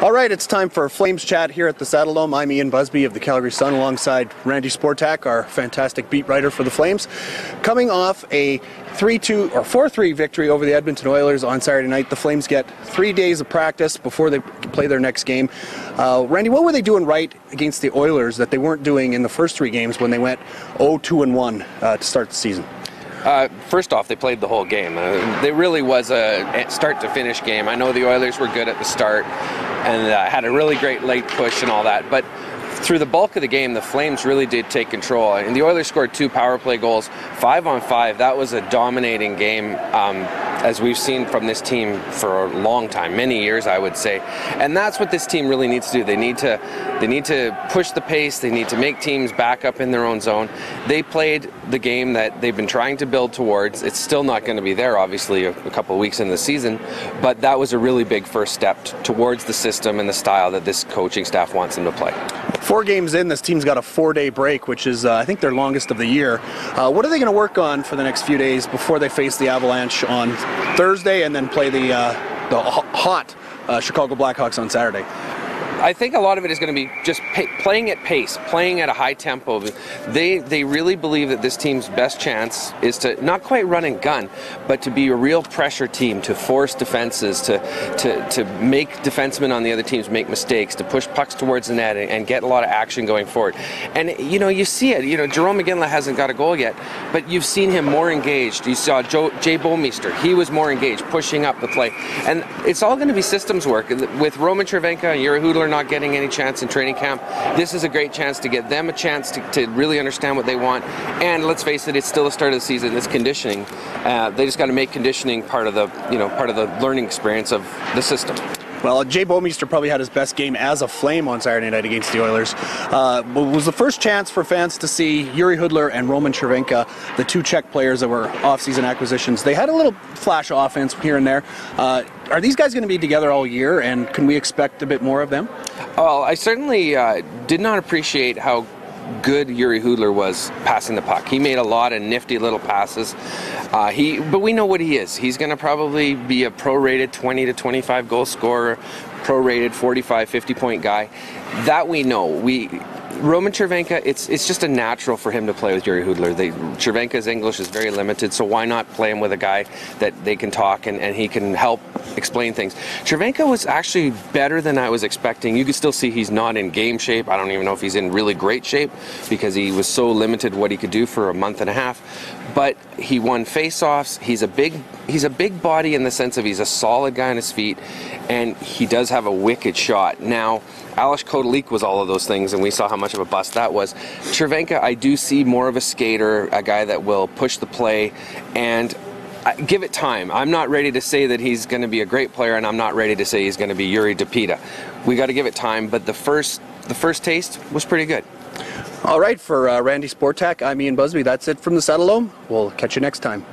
All right, it's time for Flames Chat here at the Saddle Dome. I'm Ian Busby of the Calgary Sun alongside Randy Sportak, our fantastic beat writer for the Flames. Coming off a 3-2 or 4-3 victory over the Edmonton Oilers on Saturday night, the Flames get 3 days of practice before they play their next game. Randy, what were they doing right against the Oilers that they weren't doing in the first 3 games when they went 0-2-1 to start the season? First off, they played the whole game. They really was a start-to-finish game. I know the Oilers were good at the start and had a really great late push and all that, but through the bulk of the game, the Flames really did take control. And the Oilers scored 2 power play goals, 5-on-5. That was a dominating game, as we've seen from this team for a long time, many years, I would say. And that's what this team really needs to do. They need to push the pace. They need to make teams back up in their own zone. They played the game that they've been trying to build towards. It's still not going to be there, obviously, a couple of weeks into the season, but that was a really big first step towards the system and the style that this coaching staff wants them to play. 4 games in, this team's got a 4-day break, which is, I think, their longest of the year. What are they going to work on for the next few days before they face the Avalanche on Thursday and then play the hot Chicago Blackhawks on Saturday? I think a lot of it is going to be just playing at pace, playing at a high tempo. They really believe that this team's best chance is to not quite run and gun, but to be a real pressure team, to force defenses, to make defensemen on the other teams make mistakes, to push pucks towards the net and get a lot of action going forward. And you see it. Jerome McGinley hasn't got a goal yet, but you've seen him more engaged. You saw Jay Bouwmeester. He was more engaged, pushing up the play. And it's all going to be systems work. With Roman Cervenka and Jiri Hudler not getting any chance in training camp, this is a great chance to get them a chance to really understand what they want. And let's face it, it's still the start of the season. It's conditioning. They just got to make conditioning part of the learning experience of the system. Well, Jay Bouwmeester probably had his best game as a Flame on Saturday night against the Oilers. Was the first chance for fans to see Jiri Hudler and Roman Cervenka, the 2 Czech players that were off-season acquisitions. They had a little flash offense here and there. Are these guys going to be together all year, and can we expect a bit more of them? Well, I certainly did not appreciate how good Jiri Hudler was passing the puck. He made a lot of nifty little passes. But we know what he is. He's going to probably be a pro-rated 20 to 25 goal scorer, pro-rated 45, 50-point guy. That we know. Roman Cervenka, it's just a natural for him to play with Jiri Hudler. Cervenka's English is very limited, so why not play him with a guy that they can talk and he can help explain things. Cervenka was actually better than I was expecting. You can still see he's not in game shape. I don't even know if he's in really great shape because he was so limited what he could do for a month and a half. But he won face-offs. He's a big body in the sense of he's a solid guy on his feet, and he does have a wicked shot. Now, Aleš Kotelik was all of those things, and we saw how much of a bust that was. Cervenka, I do see more of a skater, a guy that will push the play, and give it time. I'm not ready to say that he's going to be a great player, and I'm not ready to say he's going to be Jiri Depita. We got to give it time, but the first taste was pretty good. All right, for Randy Sportak, I'm Ian Busby. That's it from the Saddle Dome. We'll catch you next time.